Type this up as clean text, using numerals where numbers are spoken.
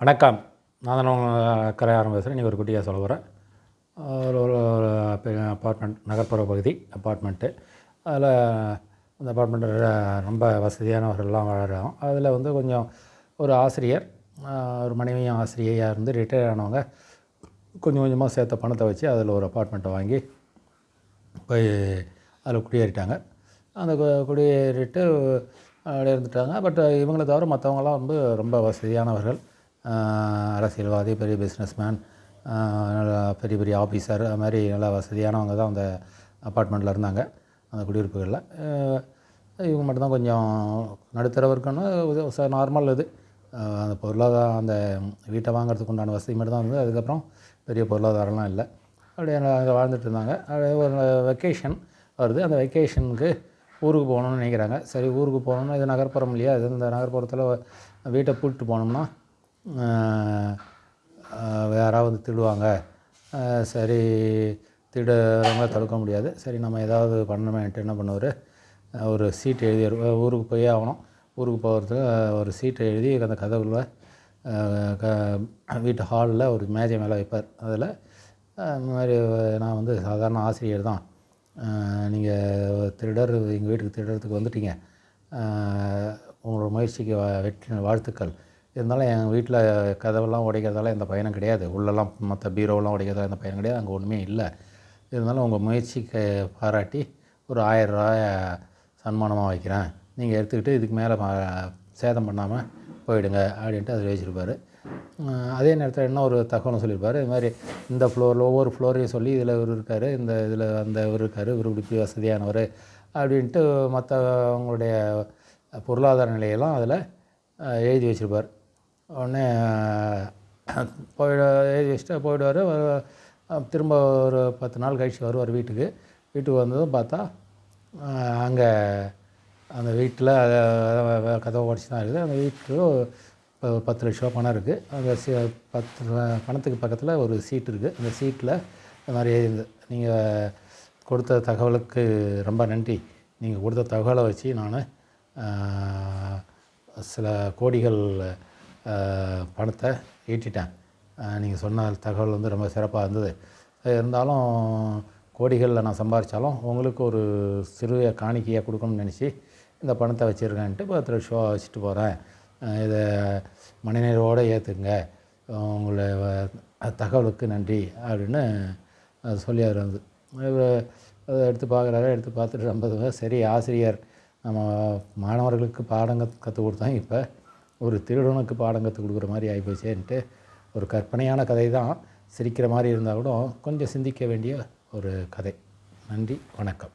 வணக்கம். நான் தான் உங்கள் கரையாரம் பேசுகிறேன். இன்றைக்கி ஒரு குட்டியாக சொல்ல போகிறேன். ஒரு பெரிய அப்பார்ட்மெண்ட், நகர்ப்புற பகுதி அப்பார்ட்மெண்ட்டு. அதில் அந்த அப்பார்ட்மெண்ட்டில் ரொம்ப வசதியானவர்கள்லாம் வாழுறோம். அதில் வந்து கொஞ்சம் ஒரு ஆசிரியர், ஒரு மனைவியும் ஆசிரியையாக இருந்து ரிட்டையர் ஆனவங்க கொஞ்சம் கொஞ்சமாக சேர்த்த பணத்தை வச்சு அதில் ஒரு அப்பார்ட்மெண்ட்டை வாங்கி போய் அதில் குடியேறிட்டாங்க. அந்த குடியேறிட்டு அப்படியே இருந்துட்டாங்க. பட் இவங்களை தவிர மற்றவங்களாம் வந்து ரொம்ப வசதியானவர்கள். அரசியல்வாதி, பெரிய பிஸ்னஸ்மேன், நல்லா பெரிய பெரிய ஆஃபீஸர், அது மாதிரி நல்லா வசதியானவங்க தான் அந்த அப்பார்ட்மெண்ட்டில் இருந்தாங்க, அந்த குடியிருப்புகளில். இவங்க மட்டும்தான் கொஞ்சம் நடுத்தர வர்க்கம்னா நார்மல் இது. அந்த பொருளாதாரம், அந்த வீட்டை வாங்குறதுக்கு உண்டான வசதி மட்டும் தான் இருந்தது. அதுக்கப்புறம் பெரிய பொருளாதாரம்லாம் இல்லை. அப்படியே அங்கே வாழ்ந்துட்டு இருந்தாங்க. அப்படியே ஒரு வெக்கேஷன் வருது. அந்த வெக்கேஷனுக்கு ஊருக்கு போகணுன்னு நினைக்கிறாங்க. சரி, ஊருக்கு போகணுன்னா இது நகர்ப்புறம் இல்லையா, இது இந்த நகர்ப்புறத்தில் வீட்டை பூட்டிட்டு போனோம்னா யாராவது திருடுவாங்க. சரி, திருடுறவங்கள தடுக்க முடியாது. சரி, நம்ம ஏதாவது பண்ணணுமேன்ட்டு என்ன பண்ணுவார், ஒரு சீட்டு எழுதி ஊருக்கு போயே ஆகணும். ஊருக்கு போகிறதுக்கு ஒரு சீட்டை எழுதி அந்த கதவுல வீட்டு ஹாலில் ஒரு மேஜை மேலே வைப்பார். அதில் இந்த மாதிரி நான் வந்து சாதாரண ஆசிரியர் தான், நீங்கள் திருடர், எங்கள் வீட்டுக்கு திருடுறதுக்கு வந்துட்டீங்க, உங்களோட முயற்சிக்கு வெற்றி வாழ்த்துக்கள். இருந்தாலும் எங்கள் வீட்டில் கதவெல்லாம் உடைக்கிறதால எந்த பயனும் கிடையாது. உள்ளெல்லாம் மற்ற பீரோவெல்லாம் உடைக்கிறதால எந்த பயனும் கிடையாது. அங்கே ஒன்றுமே இல்லை. இருந்தாலும் உங்கள் முயற்சிக்கு பாராட்டி ஒரு 1000 ரூபாய சன்மானமாக வைக்கிறேன், நீங்கள் எடுத்துக்கிட்டு இதுக்கு மேலே சேதம் பண்ணாமல் போயிடுங்க அப்படின்ட்டு அதில் வச்சுருப்பார். அதே நேரத்தில் என்ன ஒரு தகவலும் சொல்லியிருப்பார். இது மாதிரி இந்த ஃப்ளோரில் ஒவ்வொரு ஃப்ளோரையும் சொல்லி இதில் இவர் இருக்கார், இந்த இதில் அந்த இவர் இருக்கார், இவர் இப்படி வசதியானவர் அப்படின்ட்டு மற்றவங்களுடைய பொருளாதார நிலையெல்லாம் அதில் எழுதி வச்சுருப்பார். உடனே எழுதி வச்சுட்டு போயிடுவார். திரும்ப ஒரு 10 நாள் கழித்து வருவார் வீட்டுக்கு. வீட்டுக்கு வந்ததும் பார்த்தா அங்கே அந்த வீட்டில் கதவை உடச்சி தான் இருக்குது. அந்த வீட்டில் 10 லட்ச ரூபா பணம் இருக்குது. அந்த 10 பணத்துக்கு பக்கத்தில் ஒரு சீட்டு இருக்குது. அந்த சீட்டில் இந்த மாதிரி எழுதிருந்தது, நீங்கள் கொடுத்த தகவலுக்கு ரொம்ப நன்றி, நீங்கள் கொடுத்த தகவலை வச்சு நான் சில கோடிகள் பணத்தை ஈட்டிட்டேன். நீங்கள் சொன்ன தகவல் வந்து ரொம்ப சிறப்பாக இருந்தது. இருந்தாலும் கோடிகளில் நான் சம்பாதிச்சாலும் உங்களுக்கு ஒரு சிறிய காணிக்கையாக கொடுக்கணும்னு நினச்சி இந்த பணத்தை வச்சுருக்கேன்ட்டு 10 லட்ச ரூபா வச்சுட்டு போகிறேன். இதை மனிதரோடு ஏற்றுங்க, உங்களுடைய தகவலுக்கு நன்றி அப்படின்னு சொல்லி அவர் வந்து அதை எடுத்து பார்க்குறாரு. எடுத்து பார்த்துட்டு ரொம்ப சரி, ஆசிரியர் நம்ம மாணவர்களுக்கு பாடம் கற்றுக் கொடுத்தோம், இப்போ ஒரு திருடனுக்கு பாடம் கற்றுக் கொடுக்குற மாதிரி ஆகிப்போச்சேன்ட்டு ஒரு கற்பனையான கதை தான். சிரிக்கிற மாதிரி இருந்தால் கூட கொஞ்சம் சிந்திக்க வேண்டிய ஒரு கதை. நன்றி, வணக்கம்.